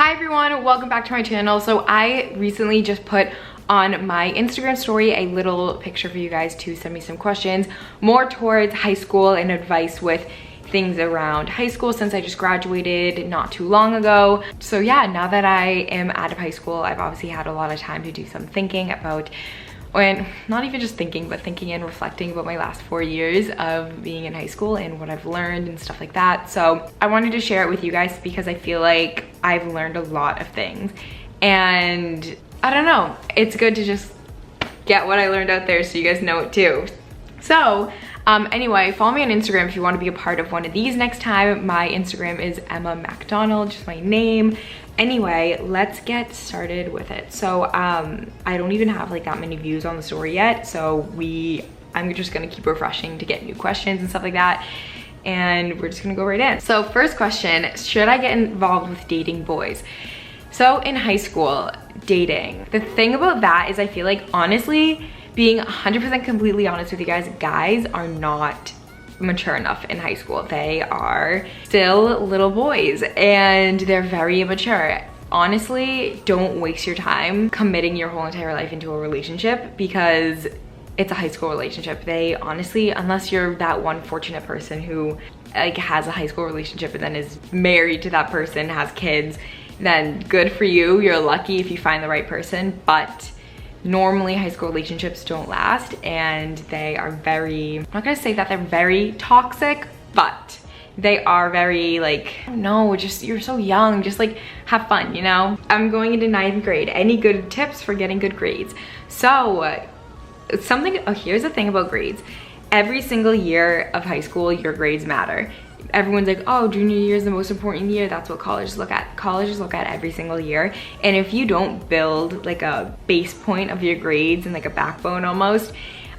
Hi everyone, welcome back to my channel. So I recently just put on my Instagram story a little picture for you guys to send me some questions more towards high school and advice with things around high school since I just graduated not too long ago. So yeah, now that I am out of high school, I've obviously had a lot of time to do some thinking about, and not even just thinking, but thinking and reflecting about my last 4 years of being in high school and what I've learned and stuff like that. So I wanted to share it with you guys because I feel like I've learned a lot of things, and I don't know, it's good to just get what I learned out there so you guys know it too. So anyway, follow me on Instagram if you want to be a part of one of these next time. My Instagram is Emma MacDonald, just my name. Anyway, let's get started with it. So I don't even have like that many views on the story yet, so I'm just gonna keep refreshing to get new questions and stuff like that, and we're just gonna go right in. So first question, should I get involved with dating boys? So in high school, dating, the thing about that is I feel like, honestly, being 100% completely honest with you guys are not mature enough in high school. They are still little boys and they're very immature. Honestly, don't waste your time committing your whole entire life into a relationship because it's a high school relationship. They honestly, unless you're that one fortunate person who like has a high school relationship and then is married to that person, has kids, then good for you. You're lucky if you find the right person, but normally high school relationships don't last, and they are very, I'm not gonna say that they're very toxic, but they are very like, no, just you're so young, just like have fun, you know? I'm going into 9th grade. Any good tips for getting good grades? So here's the thing about grades. Every single year of high school, your grades matter. Everyone's like, oh, junior year is the most important year. That's what colleges look at. Colleges look at every single year. And if you don't build like a base point of your grades and like a backbone almost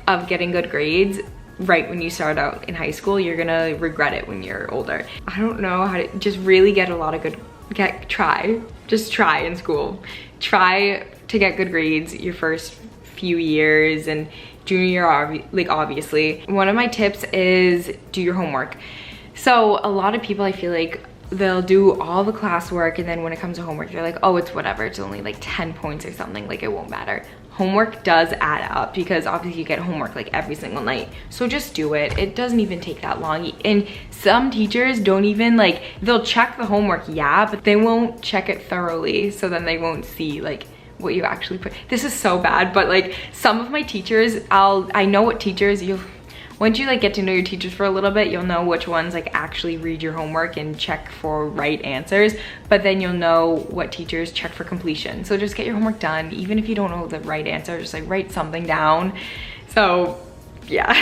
of getting good grades right when you start out in high school, you're gonna regret it when you're older. I don't know how to just really get a lot of just try in school. Try to get good grades your first few years, and junior year, like obviously. One of my tips is do your homework. So a lot of people, I feel like they'll do all the classwork, and then when it comes to homework, they're like, oh, it's whatever, it's only like 10 points or something, like it won't matter. Homework does add up because obviously you get homework like every single night. So just do it. It doesn't even take that long. And some teachers don't even like, they'll check the homework, yeah, but they won't check it thoroughly. So then they won't see like what you actually put. This is so bad, but like some of my teachers, I know what teachers once you like get to know your teachers for a little bit, you'll know which ones like actually read your homework and check for right answers, but then you'll know what teachers check for completion. So just get your homework done. Even if you don't know the right answer, just like write something down. So yeah.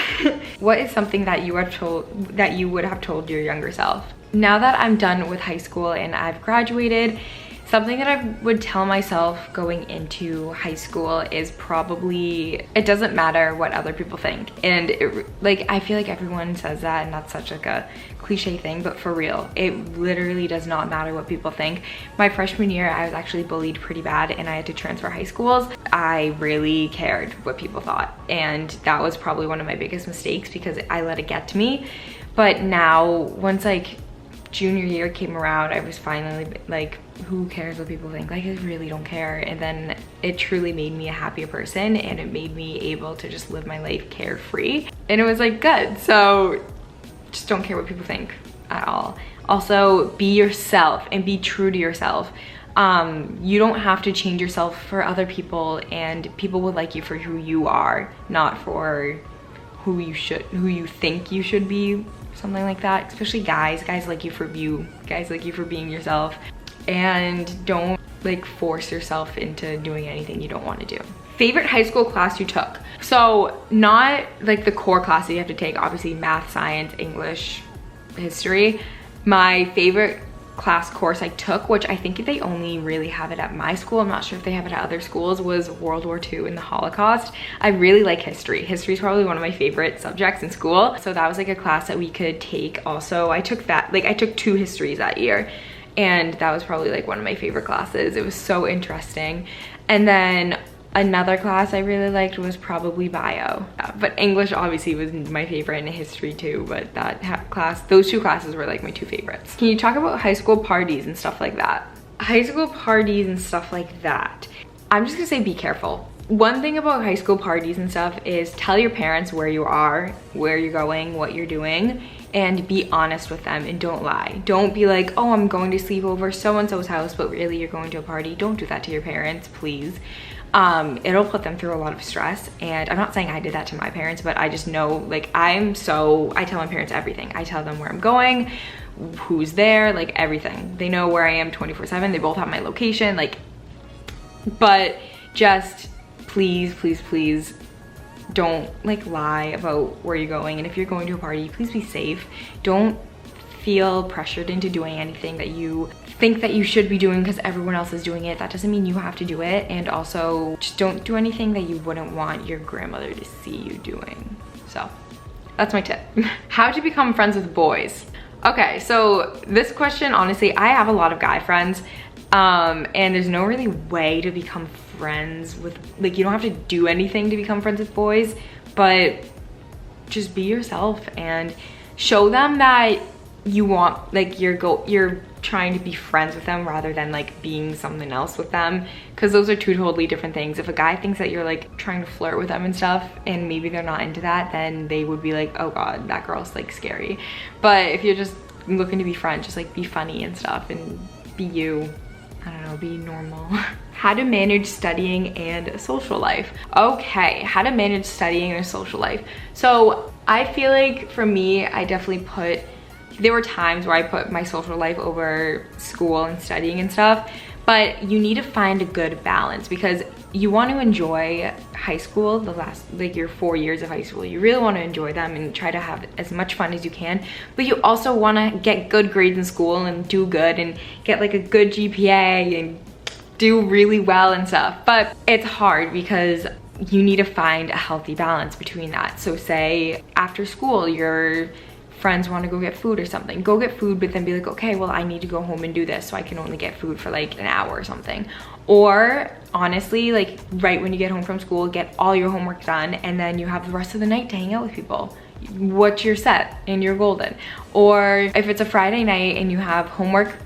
What is something that you would have told your younger self? Now that I'm done with high school and I've graduated, something that I would tell myself going into high school is probably, it doesn't matter what other people think. And I feel like everyone says that, and that's such like a cliche thing, but for real, it literally does not matter what people think. My freshman year, I was actually bullied pretty bad and I had to transfer high schools. I really cared what people thought, and that was probably one of my biggest mistakes because I let it get to me. But now, once like junior year came around, I was finally like, who cares what people think? Like, I really don't care. And then it truly made me a happier person, and it made me able to just live my life carefree, and it was like good. So just don't care what people think at all. Also, be yourself and be true to yourself. You don't have to change yourself for other people, and people will like you for who you are, not for who you think you should be, something like that. Especially guys like you for being yourself, and don't like force yourself into doing anything you don't want to do. Favorite high school class you took? So not like the core classes you have to take, obviously math, science, English, history. My favorite class course I took, which I think they only really have it at my school, I'm not sure if they have it at other schools, was World War II and the Holocaust. I really like history. History is probably one of my favorite subjects in school. So that was like a class that we could take. Also, I took 2 histories that year, and that was probably like one of my favorite classes. It was so interesting. And then Another class I really liked was probably bio, but English obviously was my favorite, and history too, but those two classes were like my two favorites. Can you talk about high school parties and stuff like that? high school parties and stuff like that. I'm just gonna say be careful. One thing about high school parties and stuff is tell your parents where you are, where you're going, what you're doing, and be honest with them and don't lie. Don't be like, oh, I'm going to sleep over so-and-so's house, but really you're going to a party. Don't do that to your parents, please. It'll put them through a lot of stress, and I'm not saying I did that to my parents, but I just know, like, I tell my parents everything. I tell them where I'm going, who's there, like everything. They know where I am 24/7. They both have my location, like, but just please, please, please don't like lie about where you're going. And if you're going to a party, please be safe. Don't feel pressured into doing anything that you think that you should be doing because everyone else is doing it. That doesn't mean you have to do it. And also just don't do anything that you wouldn't want your grandmother to see you doing. So that's my tip. How to become friends with boys. Okay, so this question, honestly, I have a lot of guy friends, and there's no really way to become friends with, like, you don't have to do anything to become friends with boys, but just be yourself and show them that you want, like, you're trying to be friends with them rather than like being something else with them, because those are two totally different things. If a guy thinks that you're like trying to flirt with them and stuff and maybe they're not into that, then they would be like, oh god, that girl's like scary. But if you're just looking to be friends, just like be funny and stuff and be you. I don't know, be normal. How to manage studying and a social life. Okay, how to manage studying and a social life. So I feel like for me, I definitely there were times where I put my social life over school and studying and stuff, but you need to find a good balance because you want to enjoy high school, like your 4 years of high school. You really want to enjoy them and try to have as much fun as you can, but you also want to get good grades in school and do good and get like a good GPA and do really well and stuff. But it's hard because you need to find a healthy balance between that. So say after school, your friends want to go get food or something, go get food, but then be like, okay, well, I need to go home and do this, so I can only get food for like an hour or something. Or honestly, like right when you get home from school, get all your homework done, and then you have the rest of the night to hang out with people. What's your set and you're golden. Or if it's a Friday night and you have homework,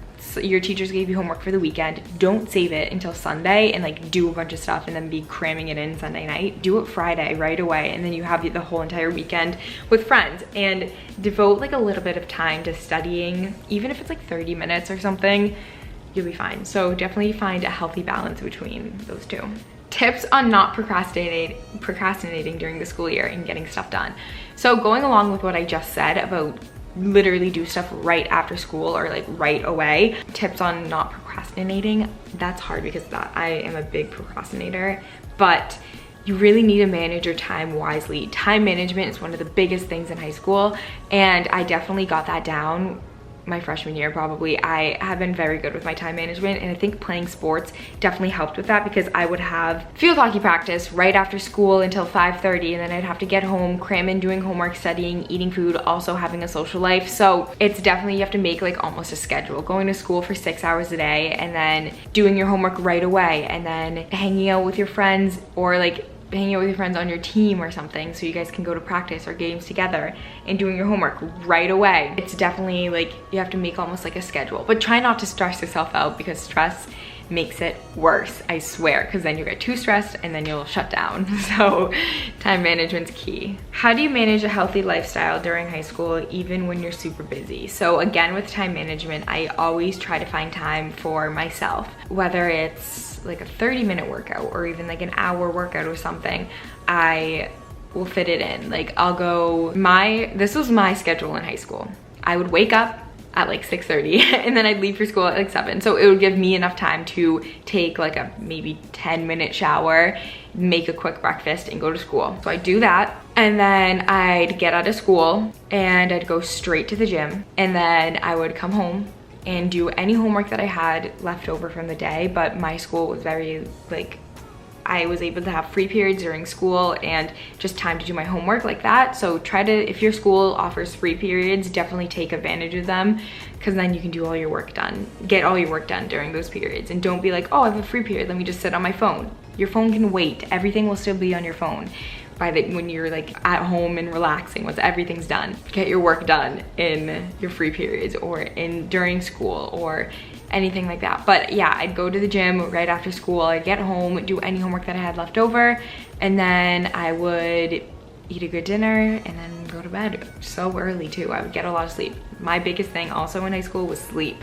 your teachers gave you homework for the weekend, don't save it until Sunday and like do a bunch of stuff and then be cramming it in Sunday night. Do it Friday right away, and then you have the whole entire weekend with friends, and devote like a little bit of time to studying. Even if it's like 30 minutes or something, you'll be fine. So definitely find a healthy balance between those two. Tips on not procrastinating during the school year and getting stuff done. So going along with what I just said about literally do stuff right after school or like right away, tips on not procrastinating. That's hard because I am a big procrastinator, but you really need to manage your time wisely. Time management is one of the biggest things in high school, and I definitely got that down my freshman year probably. I have been very good with my time management, and I think playing sports definitely helped with that because I would have field hockey practice right after school until 5:30, and then I'd have to get home, cram in doing homework, studying, eating food, also having a social life. So it's definitely, you have to make like almost a schedule, going to school for 6 hours a day and then doing your homework right away, and then hanging out with your friends, or like hanging out with your friends on your team or something so you guys can go to practice or games together, and doing your homework right away. It's definitely like you have to make almost like a schedule, but try not to stress yourself out because stress makes it worse, I swear, because then you get too stressed and then you'll shut down. So time management's key. How do you manage a healthy lifestyle during high school even when you're super busy? So again, with time management, I always try to find time for myself, whether it's like a 30-minute workout or even like an hour workout or something. I will fit it in. Like I'll go, this was my schedule in high school. I would wake up at like 6:30 and then I'd leave for school at like 7. So it would give me enough time to take like a maybe 10-minute shower, make a quick breakfast, and go to school. So I'd do that, and then I'd get out of school and I'd go straight to the gym, and then I would come home and do any homework that I had left over from the day. But my school was very like, I was able to have free periods during school and just time to do my homework like that. So try to, if your school offers free periods, definitely take advantage of them, because then you can do all your work done, get all your work done during those periods. And don't be like, oh, I have a free period, let me just sit on my phone. Your phone can wait. Everything will still be on your phone when you're like at home and relaxing, once everything's done. Get your work done in your free periods or during school, or anything like that. But yeah, I'd go to the gym right after school. I'd get home, do any homework that I had left over, and then I would eat a good dinner and then go to bed so early too. I would get a lot of sleep. My biggest thing also in high school was sleep.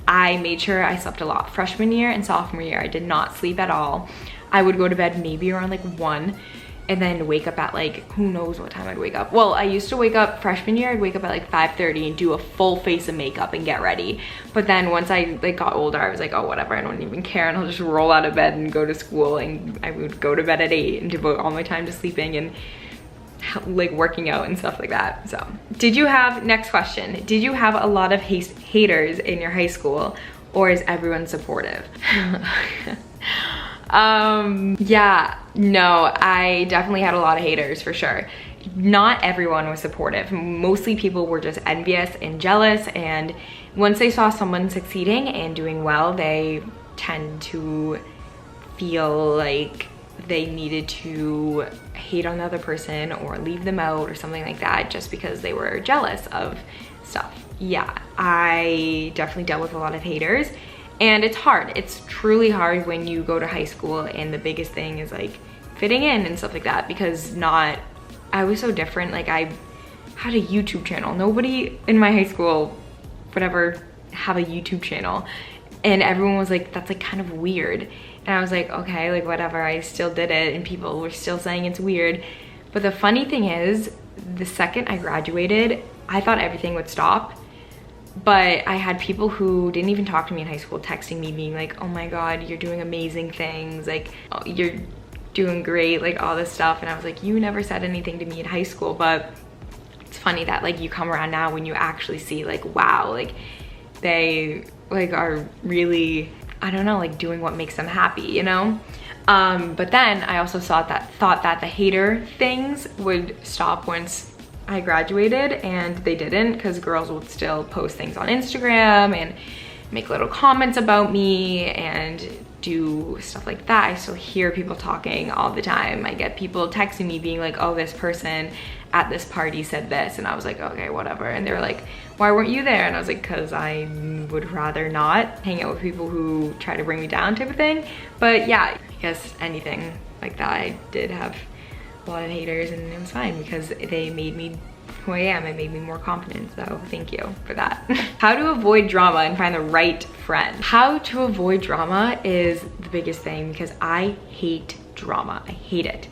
I made sure I slept a lot. Freshman year and sophomore year, I did not sleep at all. I would go to bed maybe around like 1 and then wake up at like, who knows what time I'd wake up. Well, I used to wake up freshman year, I'd wake up at like 5:30 and do a full face of makeup and get ready. But then once I like got older, I was like, oh, whatever, I don't even care, and I'll just roll out of bed and go to school. And I would go to bed at 8 and devote all my time to sleeping and like working out and stuff like that. So next question, did you have a lot of haters in your high school, or is everyone supportive? Yeah, no, I definitely had a lot of haters for sure. Not everyone was supportive. Mostly people were just envious and jealous, and once they saw someone succeeding and doing well, they tend to feel like they needed to hate on the other person or leave them out or something like that just because they were jealous of stuff. Yeah, I definitely dealt with a lot of haters. And it's hard. It's truly hard when you go to high school and the biggest thing is like fitting in and stuff like that, because I was so different. Like, I had a YouTube channel. Nobody in my high school would ever have a YouTube channel. And everyone was like, that's like kind of weird. And I was like, okay, like whatever, I still did it and people were still saying it's weird. But the funny thing is, the second I graduated, I thought everything would stop. But I had people who didn't even talk to me in high school texting me being like, oh my God, you're doing amazing things. Like, oh, you're doing great, like all this stuff. And I was like, you never said anything to me in high school. But it's funny that like you come around now when you actually see like, wow, like they like are really, I don't know, like doing what makes them happy, you know? But then I also thought that the hater things would stop once I graduated, and they didn't, because girls would still post things on Instagram and make little comments about me and do stuff like that. I still hear people talking all the time. I get people texting me being like, oh, this person at this party said this, and I was like, okay, whatever. And they were like, why weren't you there? And I was like, because I would rather not hang out with people who try to bring me down type of thing. But yeah, I guess anything like that, I did have a lot of haters, and it was fine because they made me who I am. It made me more confident, so thank you for that. How to avoid drama and find the right friend. How to avoid drama is the biggest thing, because I hate drama. I hate it.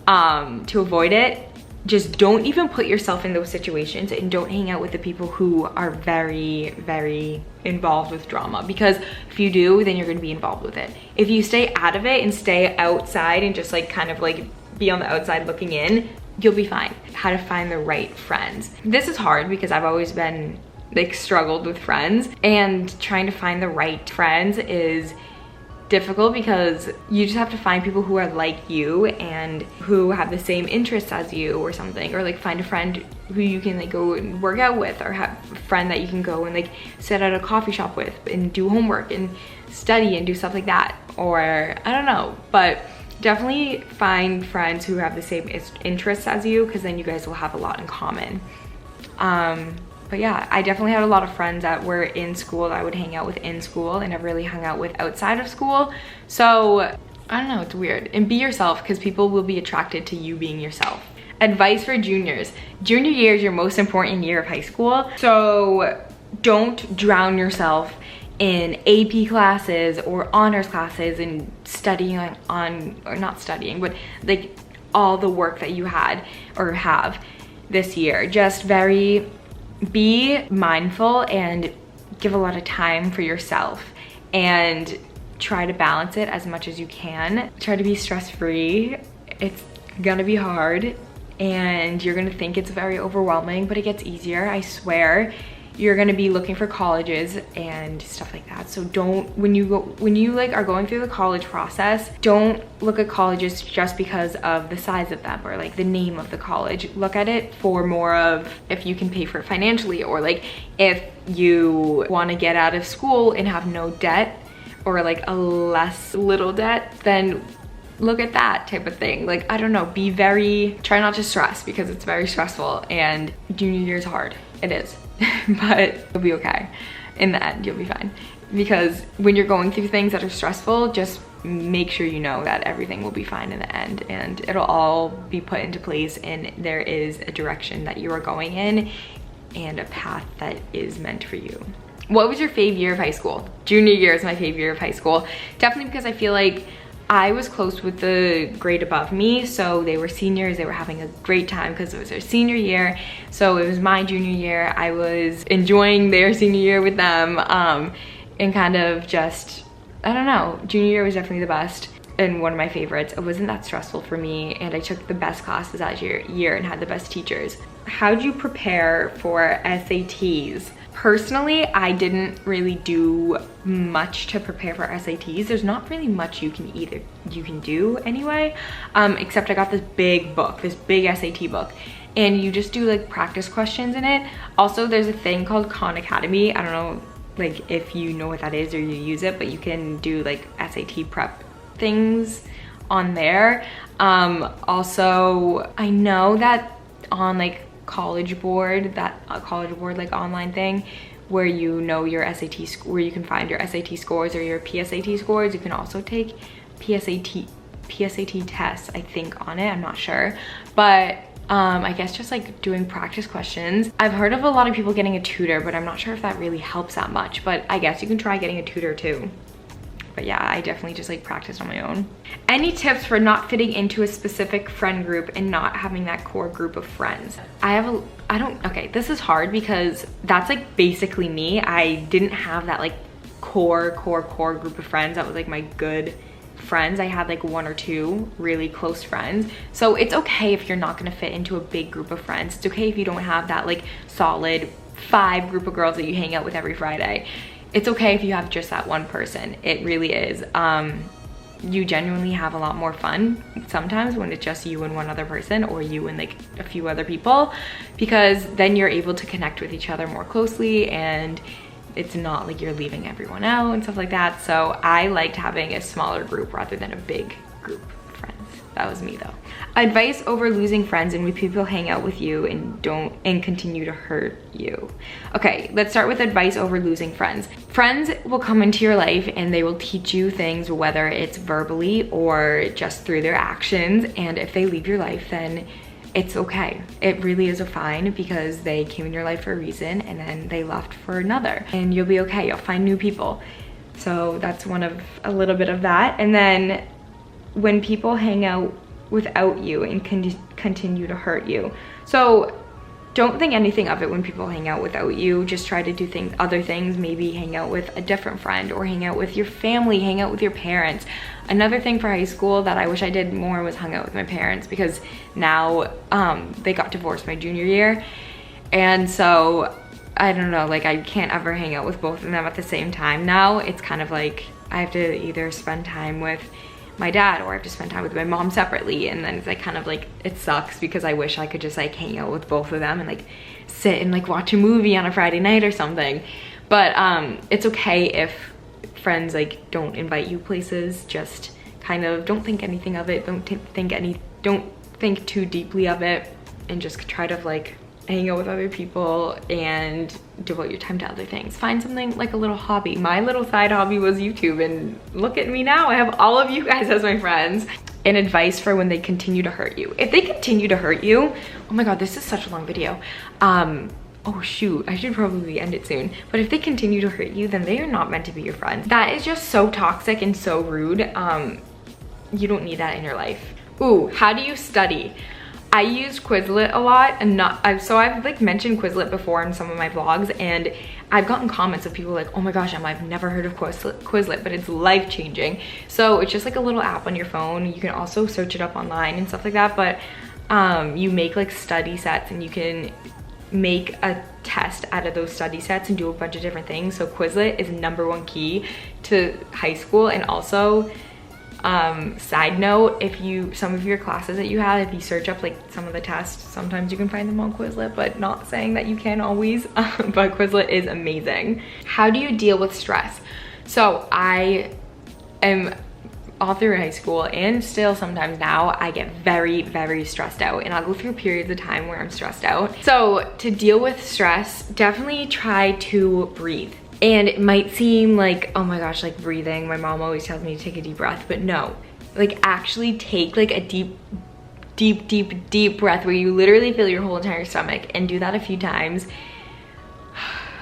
To avoid it, just don't even put yourself in those situations, and don't hang out with the people who are very, very involved with drama, because if you do, then you're gonna be involved with it. If you stay out of it and stay outside and just like kind of like be on the outside looking in, you'll be fine. How to find the right friends. This is hard because I've always been like struggled with friends, and trying to find the right friends is difficult because you just have to find people who are like you and who have the same interests as you or something, or like find a friend who you can like go and work out with, or have a friend that you can go and like sit at a coffee shop with and do homework and study and do stuff like that. Or I don't know, but definitely find friends who have the same interests as you, because then you guys will have a lot in common. But yeah, I definitely had a lot of friends that were in school that I would hang out with in school, and never really hung out with outside of school. So I don't know, it's weird. And be yourself, because people will be attracted to you being yourself. Advice for juniors. Junior year is your most important year of high school, so don't drown yourself in AP classes or honors classes and studying or not studying, but like all the work that you had or have this year. Just be mindful and give a lot of time for yourself, and try to balance it as much as you can. Try to be stress-free. It's gonna be hard and you're gonna think it's very overwhelming, but it gets easier, I swear. You're gonna be looking for colleges and stuff like that. So when you like are going through the college process, don't look at colleges just because of the size of them or like the name of the college. Look at it for more of if you can pay for it financially, or like if you wanna get out of school and have no debt, or like a little debt, then look at that type of thing. Like, I don't know, try not to stress, because it's very stressful, and junior year is hard. It is. But you'll be okay. In the end, you'll be fine. because when you're going through things that are stressful, just make sure you know that everything will be fine in the end, and it'll all be put into place, and there is a direction that you are going in and a path that is meant for you. What was your favorite year of high school? Junior year is my favorite year of high school. Definitely because I feel like I was close with the grade above me, so they were seniors, they were having a great time because it was their senior year. So it was my junior year, I was enjoying their senior year with them, and kind of just, I don't know, junior year was definitely the best and one of my favorites. It wasn't that stressful for me, and I took the best classes that year and had the best teachers. How do you prepare for SATs? Personally, I didn't really do much to prepare for SATs. There's not really much you can do anyway, except I got this big book, this big SAT book, and you just do like practice questions in it. Also, there's a thing called Khan Academy. I don't know like if you know what that is or you use it, but you can do like SAT prep things on there. Also, I know that on like College Board, like online thing where you know your SAT where you can find your SAT scores or your PSAT scores. You can also take PSAT tests, I think, on it. I'm not sure, but I guess just like doing practice questions. I've heard of a lot of people getting a tutor, but I'm not sure if that really helps that much, but I guess you can try getting a tutor too. But yeah, I definitely just like practiced on my own. Any tips for not fitting into a specific friend group and not having that core group of friends? Okay, this is hard because that's like basically me. I didn't have that like core group of friends that was like my good friends. I had like one or two really close friends. So it's okay if you're not gonna fit into a big group of friends. It's okay if you don't have that like solid 5 group of girls that you hang out with every Friday. It's okay if you have just that one person. It really is. You genuinely have a lot more fun sometimes when it's just you and one other person, or you and like a few other people, because then you're able to connect with each other more closely, and it's not like you're leaving everyone out and stuff like that. So I liked having a smaller group rather than a big group of friends. That was me though. Advice over losing friends and when people hang out with you and continue to hurt you. Okay, let's start with advice over losing friends. Friends will come into your life and they will teach you things, whether it's verbally or just through their actions. And if they leave your life, then it's okay. It really is fine, because they came in your life for a reason and then they left for another, and you'll be okay. You'll find new people. So that's a little bit of that. And then when people hang out without you and continue to hurt you. So don't think anything of it when people hang out without you. Just try to do other things. Maybe hang out with a different friend, or hang out with your family, hang out with your parents. Another thing for high school that I wish I did more was hung out with my parents, because now they got divorced my junior year. And so I don't know, like I can't ever hang out with both of them at the same time. Now it's kind of like I have to either spend time with my dad or I have to spend time with my mom separately, and then it's like kind of like it sucks, because I wish I could just like hang out with both of them and like sit and like watch a movie on a Friday night or something. But it's okay if friends like don't invite you places. Just kind of don't think anything of it. Don't think too deeply of it, and just try to like hang out with other people and devote your time to other things. Find something like a little hobby. My little side hobby was YouTube, and look at me now. I have all of you guys as my friends. And advice for when they continue to hurt you. If they continue to hurt you, oh my God, this is such a long video. Oh shoot, I should probably end it soon. But if they continue to hurt you, then they are not meant to be your friend. That is just so toxic and so rude. You don't need that in your life. Ooh, how do you study? I use Quizlet a lot, and so I've like mentioned Quizlet before in some of my vlogs, and I've gotten comments of people like, oh my gosh, Emma, I've never heard of Quizlet, but it's life-changing. So it's just like a little app on your phone. You can also search it up online and stuff like that, but you make like study sets, and you can make a test out of those study sets and do a bunch of different things. So Quizlet is #1 key to high school. And also, side note, some of your classes that you have, if you search up like some of the tests, sometimes you can find them on Quizlet, but not saying that you can always. But Quizlet is amazing. How do you deal with stress? So I am all through high school, and still sometimes now, I get very, very stressed out, and I'll go through periods of time where I'm stressed out. So to deal with stress, definitely try to breathe. And it might seem like, oh my gosh, like breathing. My mom always tells me to take a deep breath, but no, like actually take like a deep breath where you literally fill your whole entire stomach, and do that a few times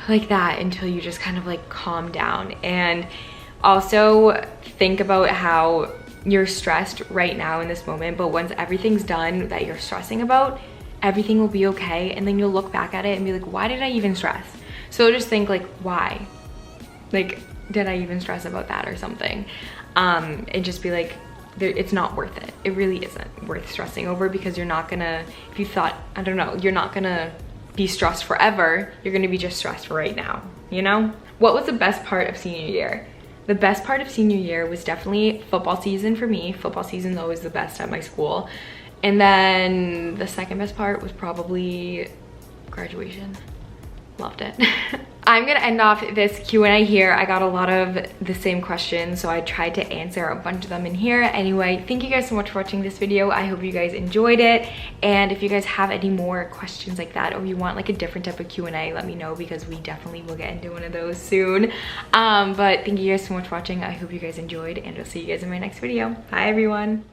like that until you just kind of like calm down. And also think about how you're stressed right now in this moment, but once everything's done that you're stressing about, everything will be okay. And then you'll look back at it and be like, why did I even stress? So just think like, why? Like, did I even stress about that or something? And just be like, it's not worth it. It really isn't worth stressing over, because you're not gonna, if you thought, I don't know, you're not gonna be stressed forever. You're gonna be just stressed for right now, you know? What was the best part of senior year? The best part of senior year was definitely football season for me. Football season is always the best at my school. And then the second best part was probably graduation. Loved it. I'm gonna end off this Q&A here. I got a lot of the same questions, so I tried to answer a bunch of them in here. Anyway, thank you guys so much for watching this video. I hope you guys enjoyed it. And if you guys have any more questions like that, or you want like a different type of Q&A, let me know, because we definitely will get into one of those soon. But thank you guys so much for watching. I hope you guys enjoyed, and I'll see you guys in my next video. Bye everyone.